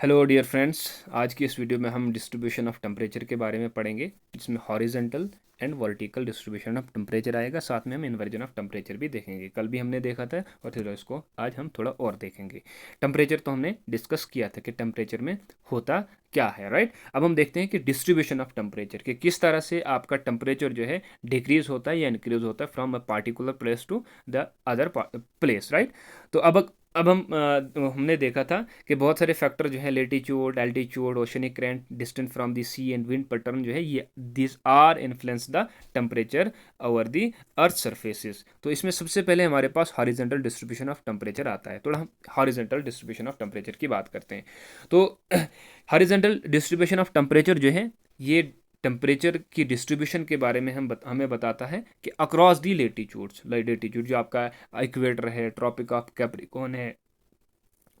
Hello dear friends. आज की इस वीडियो में हम डिस्ट्रीब्यूशन ऑफ टेम्परेचर के बारे में पढ़ेंगे, जिसमें horizontal and vertical distribution of temperature आएगा। साथ में हम इन्वर्जन ऑफ टेम्परेचर भी देखेंगे। कल भी हमने देखा था और फिर इसको आज हम थोड़ा और देखेंगे। टेम्परेचर तो हमने डिस्कस किया था कि टेम्परेचर में होता क्या है, राइट। अब हम देखते हैं कि डिस्ट्रीब्यूशन ऑफ टेम्परेचर कि किस तरह से आपका टेम्परेचर जो है डिक्रीज होता है या इंक्रीज होता है from a particular place to the other place, right. तो अब हमने देखा था कि बहुत सारे फैक्टर जो है, latitude, altitude, oceanic current, distance from the sea and wind pattern जो है, ये this are influence the temperature over the earth surfaces. तो इसमें सबसे पहले हमारे पास हॉरिजॉन्टल डिस्ट्रीब्यूशन ऑफ टेम्परेचर आता है। थोड़ा हम हॉरिजॉन्टल डिस्ट्रीब्यूशन ऑफ टेम्परेचर की बात करते हैं। तो हॉरिजॉन्टल डिस्ट्रीब्यूशन ऑफ टेम्परेचर जो है, ये टेम्परेचर की डिस्ट्रीब्यूशन के बारे में हमें बताता है कि अक्रॉस दी लेटीट्यूड जो आपका इक्वेटर है, ट्रॉपिक ऑफ कैप्रिकॉर्न है,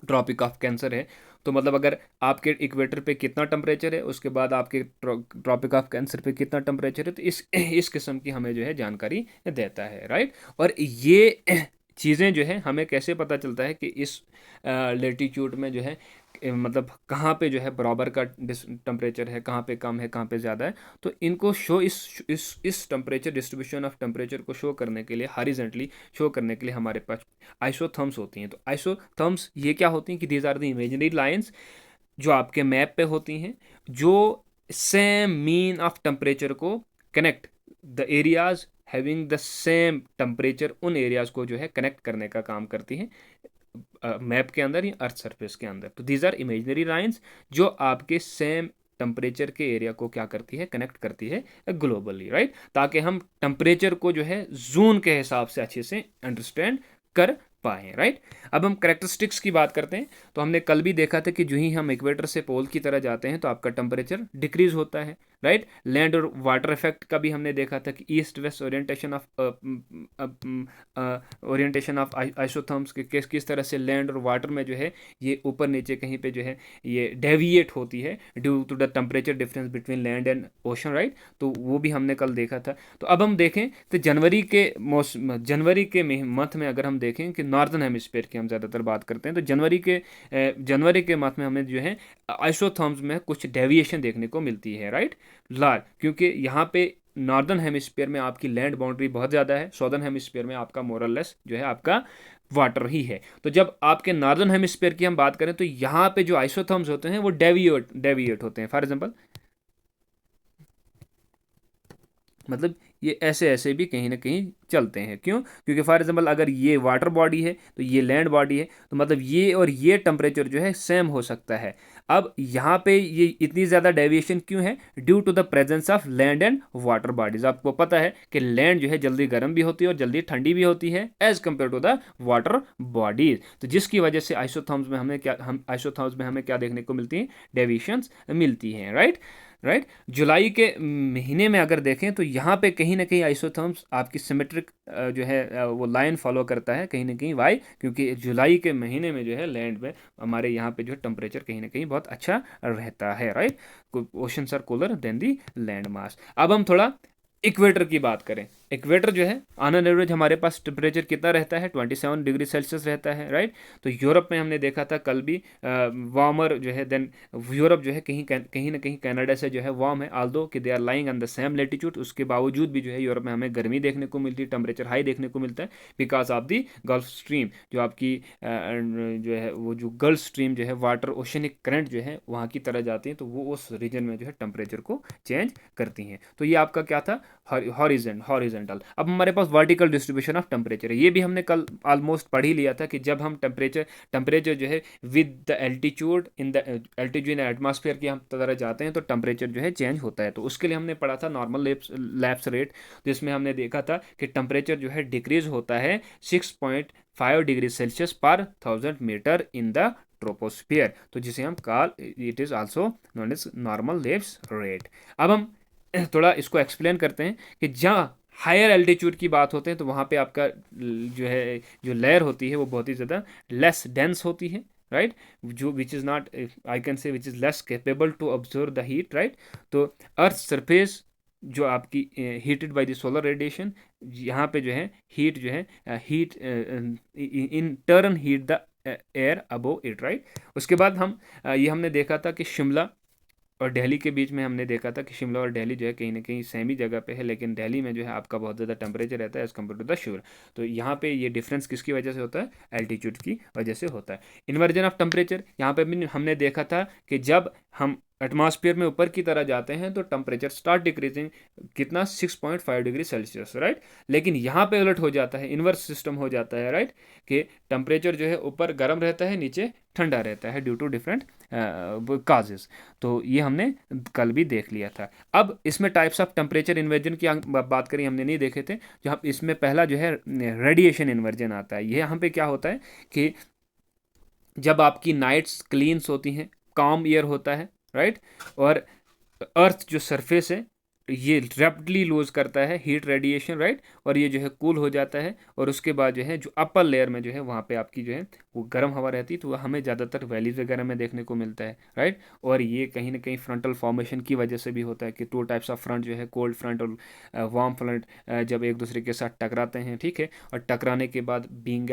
ट्रॉपिक ऑफ कैंसर है। तो मतलब अगर आपके इक्वेटर पे कितना टेम्परेचर है, उसके बाद आपके ट्रॉपिक ऑफ कैंसर पे कितना टेम्परेचर है, तो इस किस्म की हमें जो है जानकारी देता है, राइट। और ये चीज़ें जो है हमें कैसे पता चलता है कि इस लेटीट्यूड में जो है मतलब कहाँ पे जो है बराबर का टेम्परेचर है, कहाँ पे कम है, कहाँ पे ज़्यादा है। तो इनको शो इस टेम्परेचर डिस्ट्रीब्यूशन ऑफ टेम्परेचर को शो करने के लिए, हॉरिजॉन्टली शो करने के लिए हमारे पास आइसोथर्म्स होती हैं। तो आइसोथर्म्स ये क्या होती हैं कि these are the imaginary lines जो आपके मैप पे होती हैं, जो सेम मीन ऑफ टेम्परेचर को connect the areas having the same temperature, उन एरियाज को जो है कनेक्ट करने का काम करती हैं मैप के अंदर या अर्थ सरफेस के अंदर। तो दीज आर इमेजिनरी लाइंस जो आपके सेम टेम्परेचर के एरिया को क्या करती है, कनेक्ट करती है ग्लोबली, राइट। ताकि हम टेम्परेचर को जो है जोन के हिसाब से अच्छे से अंडरस्टैंड कर पाए, राइट। अब हम करेक्टरिस्टिक्स की बात करते हैं। तो हमने कल भी देखा था कि जो ही हम इक्वेटर से पोल की तरह जाते हैं तो आपका टेम्परेचर डिक्रीज होता है, राइट। लैंड और वाटर इफेक्ट का भी हमने देखा था कि east west orientation of isotherms के किस तरह से लैंड और वाटर में जो है ये ऊपर नीचे कहीं पे जो है ये डेविएट होती है due to the temperature difference between land and ocean, right. तो वो भी हमने कल देखा था। तो अब हम देखें तो जनवरी के मंथ में अगर हम देखें कि नॉर्दर्न हेमिस्फीयर की हम ज़्यादातर बात करते हैं, तो जनवरी के मंथ में हमें जो है आइसोथर्म्स में कुछ डेविएशन देखने को मिलती है, राइट। लार क्योंकि यहाँ पे नॉर्दर्न हेमिस्फीयर में आपकी लैंड बाउंड्री बहुत ज़्यादा है, सॉदर्न हेमिस्फीयर में आपका मोरलेस जो है आपका वाटर ही है। तो जब आपके नॉर्दर्न हेमिस्फीयर की हम बात करें तो यहाँ पे जो आइसोथर्म्स होते हैं वो डेविएट होते हैं। फॉर एग्जांपल मतलब ये ऐसे ऐसे भी कहीं ना कहीं चलते हैं। क्यों? क्योंकि फॉर एग्जांपल अगर ये वाटर बॉडी है तो ये लैंड बॉडी है, तो मतलब ये और ये टेम्परेचर जो है सेम हो सकता है। अब यहाँ पे ये इतनी ज़्यादा डेविएशन क्यों है? Due to the presence of land and water bodies. आपको पता है कि लैंड जो है जल्दी गर्म भी होती है और जल्दी ठंडी भी होती है as compare to the water bodies. तो जिसकी वजह से आइसोथर्म्स में हमें क्या देखने को मिलती है? डेविएशंस मिलती हैं, राइट। राइट। जुलाई के महीने में अगर देखें तो यहाँ पे कहीं ना कहीं आइसोथर्म्स आपकी सिमेट्रिक जो है वो लाइन फॉलो करता है कहीं ना कहीं। वाई? क्योंकि जुलाई के महीने में जो है लैंड में हमारे यहाँ पे जो है टेम्परेचर कहीं ना कहीं बहुत अच्छा रहता है, right. Oceans are cooler than the land mass. अब हम थोड़ा इक्वेटर की बात करें। इक्वेटर जो है ऑन एन एवरेज हमारे पास टेम्परेचर कितना रहता है? 27 डिग्री सेल्सियस रहता है, राइट। तो यूरोप में हमने देखा था कल भी वार्मर जो है देन यूरोप जो है कहीं ना कहीं कनाडा से जो है वार्म है, आल्दो कि they are lying on the same latitude. उसके बावजूद भी जो है यूरोप में हमें गर्मी देखने को मिलती है, टेम्परेचर हाई देखने को मिलता है because of the gulf stream. जो आपकी जो है वो जो गल्फ स्ट्रीम जो है वाटर ओशनिक करंट जो है वहाँ की तरह जाती है, तो वो उस रीजन में जो है टेम्परेचर को चेंज करती हैं। तो ये आपका क्या था? हॉरिजेंटल। अब हमारे पास वर्टिकल डिस्ट्रीब्यूशन ऑफ टेम्परेचर है। ये भी हमने कल ऑलमोस्ट पढ़ ही लिया था कि जब हम टेम्परेचर जो है with the altitude in atmosphere की हम तरह जाते हैं तो टेम्परेचर जो है चेंज होता है। तो उसके लिए हमने पढ़ा था नॉर्मल लैप्स रेट, जिसमें हमने देखा था कि टेम्परेचर जो है डिक्रीज होता है 6.5 डिग्री सेल्सियस पर 1000 मीटर इन द ट्रोपोस्फियर। तो जिसे हम call it is also known as normal lapse rate. अब हम थोड़ा इसको एक्सप्लेन करते हैं कि जहाँ हायर एल्टीट्यूड की बात होते हैं तो वहाँ पे आपका जो है जो लेयर होती है वो बहुत ही ज़्यादा लेस डेंस होती है, राइट। जो which is not, I can say which is less capable to observe the heat, right. तो अर्थ सरफेस जो आपकी heated by the solar radiation, यहाँ पे जो है हीट जो है heat in turn heat the air above it, right. उसके बाद हम ये हमने देखा था कि शिमला और दिल्ली के बीच में हमने देखा था कि शिमला और दिल्ली जो है कहीं ना कहीं सेम ही जगह पे है, लेकिन दिल्ली में जो है आपका बहुत ज़्यादा टेम्परेचर रहता है as compare to the Shimla. तो यहाँ पे ये डिफरेंस किसकी वजह से होता है? एल्टीट्यूड की वजह से होता है। इन्वर्जन ऑफ टेम्परेचर, यहाँ पे भी हमने देखा था कि जब हम एटमॉस्फेयर में ऊपर की तरह जाते हैं तो टेम्परेचर स्टार्ट डिक्रीजिंग, कितना 6.5 डिग्री सेल्सियस, राइट। लेकिन यहाँ पे उलट हो जाता है, इन्वर्स सिस्टम हो जाता है, राइट, कि टेम्परेचर जो है ऊपर गर्म रहता है, नीचे ठंडा रहता है ड्यू टू डिफरेंट काजेस। तो ये हमने कल भी देख लिया था। अब इसमें टाइप्स ऑफ टेम्परेचर इन्वर्जन की बात करी, हमने नहीं देखे थे। जहाँ इसमें पहला जो है रेडिएशन इन्वर्जन आता है। ये यहाँ पे क्या होता है कि जब आपकी नाइट्स क्लीन्स होती हैं, काम ईयर होता है, राइट, और अर्थ जो सरफेस है ये रैपिडली लूज करता है हीट रेडिएशन, राइट, और ये जो है कूल हो जाता है, और उसके बाद जो है जो अपर लेयर में जो है वहाँ पे आपकी जो है वो गर्म हवा रहती है। तो वह हमें ज़्यादातर वैलीज वगैरह में देखने को मिलता है, राइट। और ये कहीं ना कहीं फ्रंटल फॉर्मेशन की वजह से भी होता है कि टू टाइप्स ऑफ फ्रंट जो है, कोल्ड फ्रंट और वार्म फ्रंट, जब एक दूसरे के साथ टकराते हैं, ठीक है, और टकराने के बाद बींग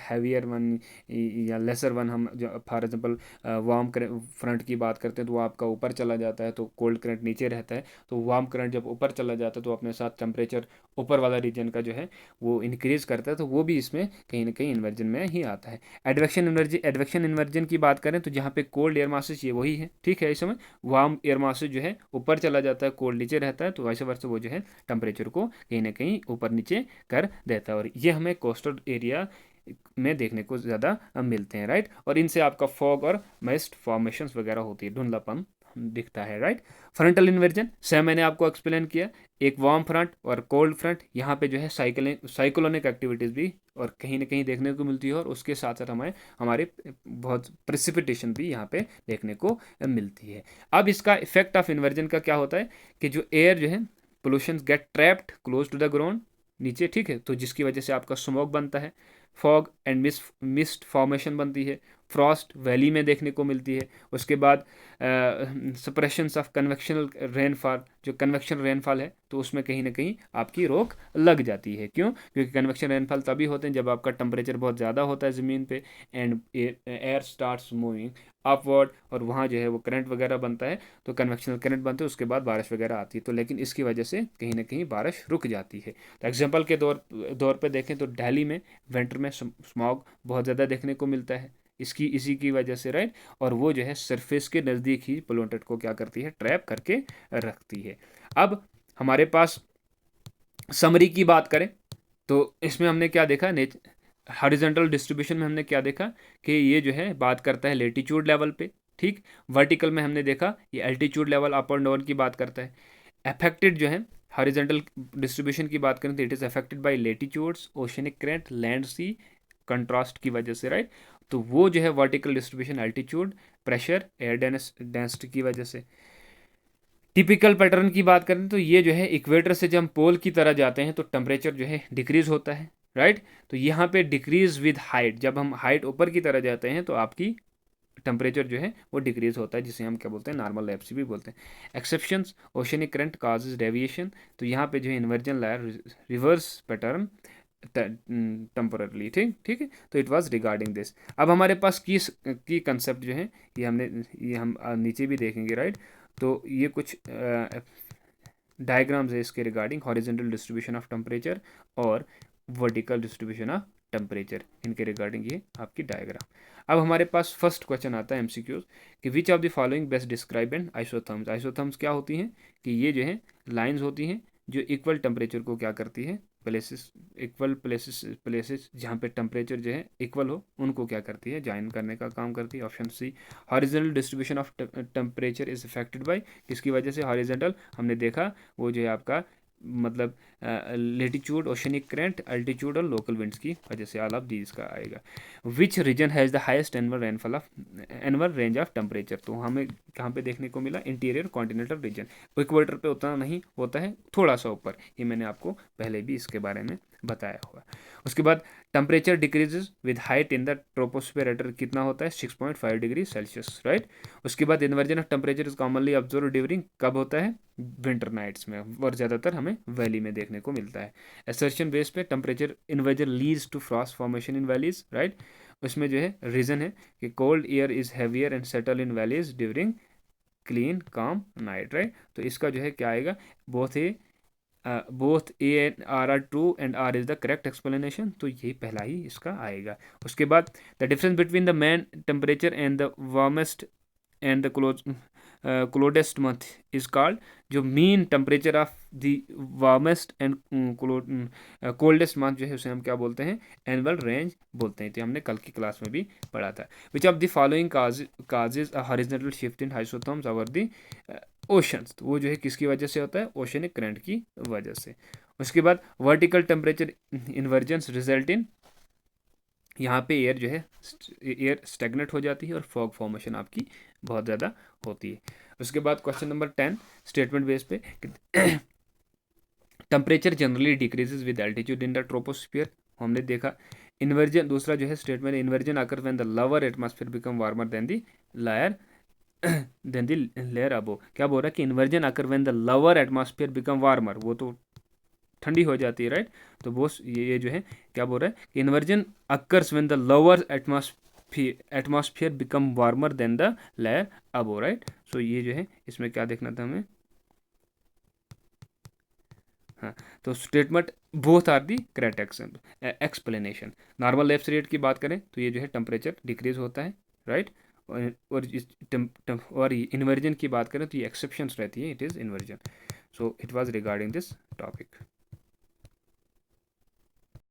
हैवियर वन या लेसर वन, हम फॉर एग्जांपल वार्म फ्रंट की बात करते हैं तो वो आपका ऊपर चला जाता है, तो कोल्ड करंट नीचे रहता है। तो वार्म करंट जब ऊपर चला जाता है तो अपने साथ टेम्परेचर ऊपर वाला रीजन का जो है वो इंक्रीज करता है, तो वो भी इसमें कहीं ना कहीं इन्वर्जन में ही आता है। एडवेक्शन इन्वर्जन की बात करें तो जहाँ पे कोल्ड एयर मासेज ये वही है, ठीक है, इस समय वार्म एयर मासेज जो है ऊपर चला जाता है, कोल्ड नीचे रहता है, तो वैसे वर्ष वो जो है टेम्परेचर को कहीं ना कहीं ऊपर नीचे कर देता है। और ये हमें कोस्टल एरिया में देखने को ज़्यादा मिलते हैं, राइट। और इनसे आपका फॉग और मिस्ट फॉर्मेशंस वगैरह होती है, धुंधलापन दिखता है, राइट। फ्रंटल इन्वर्जन सेम मैंने आपको एक्सप्लेन किया, एक वार्म फ्रंट और कोल्ड फ्रंट, यहाँ पे जो है साइक्लोनिक एक्टिविटीज़ भी और कहीं ना कहीं देखने को मिलती है, और उसके साथ साथ हमें हमारे बहुत प्रेसिपिटेशन भी यहाँ पे देखने को मिलती है। अब इसका इफेक्ट ऑफ इन्वर्जन का क्या होता है कि जो एयर जो है pollution get trapped close to the ground, नीचे, ठीक है, तो जिसकी वजह से आपका स्मोक बनता है, फॉग एंड मिस्ट फॉर्मेशन बनती है, फ्रॉस्ट वैली में देखने को मिलती है। उसके बाद सप्रेशंस ऑफ कन्वेक्शनल रेनफॉल, जो कन्वेक्शन रेनफॉल है तो उसमें कहीं ना कहीं आपकी रोक लग जाती है। क्यों? क्योंकि कन्वेक्शन रेनफॉल तभी होते हैं जब आपका टेम्परेचर बहुत ज़्यादा होता है ज़मीन पे, and air starts moving upward, और वहाँ जो है वो करंट वगैरह बनता है, तो कन्वेक्शनल करंट बनते हैं, उसके बाद बारिश वगैरह आती है। तो लेकिन इसकी वजह से कहीं ना कहीं बारिश रुक जाती है। तो एग्जाम्पल के दौर पे देखें तो दिल्ली में विंटर में स्मॉग बहुत ज़्यादा देखने को मिलता है, इसी की वजह से, राइट। और वो जो है सरफेस के नज़दीक ही पोल्यूटेड को क्या करती है? ट्रैप करके रखती है। अब हमारे पास समरी की बात करें तो इसमें हमने क्या देखा, हॉरिजॉन्टल डिस्ट्रीब्यूशन में हमने क्या देखा कि ये जो है बात करता है लेटीट्यूड लेवल पे, ठीक। वर्टिकल में हमने देखा ये एल्टीट्यूड लेवल अप और डाउन की बात करता है। अफेक्टेड जो है हॉरिजॉन्टल डिस्ट्रीब्यूशन की बात करें तो it is affected by latitudes, oceanic current, land sea contrast की वजह से, राइट। तो वो जो है vertical distribution altitude, pressure, air density की वजह से। टिपिकल पैटर्न की बात करें तो ये जो है इक्वेटर से जब हम पोल की तरह जाते हैं तो टेम्परेचर जो है डिक्रीज होता है, राइट। तो यहाँ पे डिक्रीज विद हाइट, जब हम हाइट ऊपर की तरह जाते हैं तो आपकी टेम्परेचर जो है वो डिक्रीज होता है, जिसे हम क्या बोलते हैं? नॉर्मल एफसी भी बोलते हैं। Exceptions, oceanic current causes deviation, तो यहाँ पे जो है inversion layer reverse pattern temporally, ठीक है। तो इट वाज रिगार्डिंग दिस। अब हमारे पास की कंसेप्ट जो है ये हम नीचे भी देखेंगे, राइट। तो ये कुछ डायग्राम्स है इसके regarding horizontal distribution of temperature और वर्टिकल डिस्ट्रीब्यूशन ऑफ टेम्परेचर, इनके रिगार्डिंग ये आपकी डायग्राम। अब हमारे पास फर्स्ट क्वेश्चन आता है एमसीक्यूज कि which of the following best describe and isotherms. Isotherms क्या होती हैं कि ये जो है लाइंस होती हैं जो इक्वल टेम्परेचर को क्या करती है? प्लेसेस जहाँ पे टेम्परेचर जो है इक्वल हो उनको क्या करती है? ज्वाइन करने का काम करती है। Option C, horizontal distribution of temperature is affected by, किसकी वजह से? हॉरिजॉन्टल हमने देखा वो जो है आपका मतलब लेटीट्यूड, ओशनिक करंट, अल्टीट्यूड और लोकल विंड्स की वजह से ऑल ऑफ दीज का आएगा। Which region has the highest annual rainfall of annual range of temperature, तो हमें कहाँ पे देखने को मिला? Interior continental reason. इक्वेटर पे उतना नहीं होता है, थोड़ा सा ऊपर, ये मैंने आपको पहले भी इसके बारे में बताया हुआ। उसके बाद temperature decreases with height in the troposphere at कितना होता है 6.5 डिग्री सेल्सियस, राइट। उसके बाद inversion of temperature is commonly observe during, कब होता है, विंटर नाइट्स में, और ज़्यादातर हमें वैली में देखने को मिलता है। असर्शन बेस पे temperature inversion leads to frost formation in valleys, right. उसमें जो है रीज़न है कि cold air is heavier and settle in valleys during clean calm night, right. तो इसका जो है क्या आएगा, both A and R true and R is the correct explanation, तो ये पहला ही इसका आएगा। उसके बाद the difference between the mean temperature and the warmest and the coldest month is called, जो mean temperature of the warmest and coldest month जो है उसे हम क्या बोलते हैं, एनुअल रेंज बोलते हैं। तो हमने कल की क्लास में भी पढ़ा था। Which of the following causes a horizontal shift in isotherms over the oceans, तो वो जो है किसकी वजह से होता है, ओशनिक करंट की वजह से। उसके बाद वर्टिकल टेम्परेचर इन्वर्जेंस रिजल्ट इन, यहाँ पे एयर जो है एयर स्टेगनेट हो जाती है और फॉग फॉर्मेशन आपकी बहुत ज़्यादा होती है। उसके बाद क्वेश्चन नंबर 10 स्टेटमेंट बेस पे, temperature generally decreases with altitude in the troposphere, हमने देखा। इन्वर्जन, दूसरा जो है statement, inversion occur when the lower atmosphere become warmer than the layer than the layer above, क्या बोल रहा है कि inversion occur when the lower atmosphere become warmer, वो तो ठंडी हो जाती है, राइट। तो वो ये जो है क्या बोल रहा है कि inversion occurs when the lower atmosphere become warmer than the layer above, right. So ये जो है इसमें क्या देखना था हमें, हाँ। तो statement both are the correct explanation. Normal lapse rate की बात करें तो ये जो है टेम्परेचर डिक्रीज होता है, राइट। और इन्वर्जन की बात करें तो ये एक्सेप्शंस रहती है, it is inversion. So it was regarding this topic.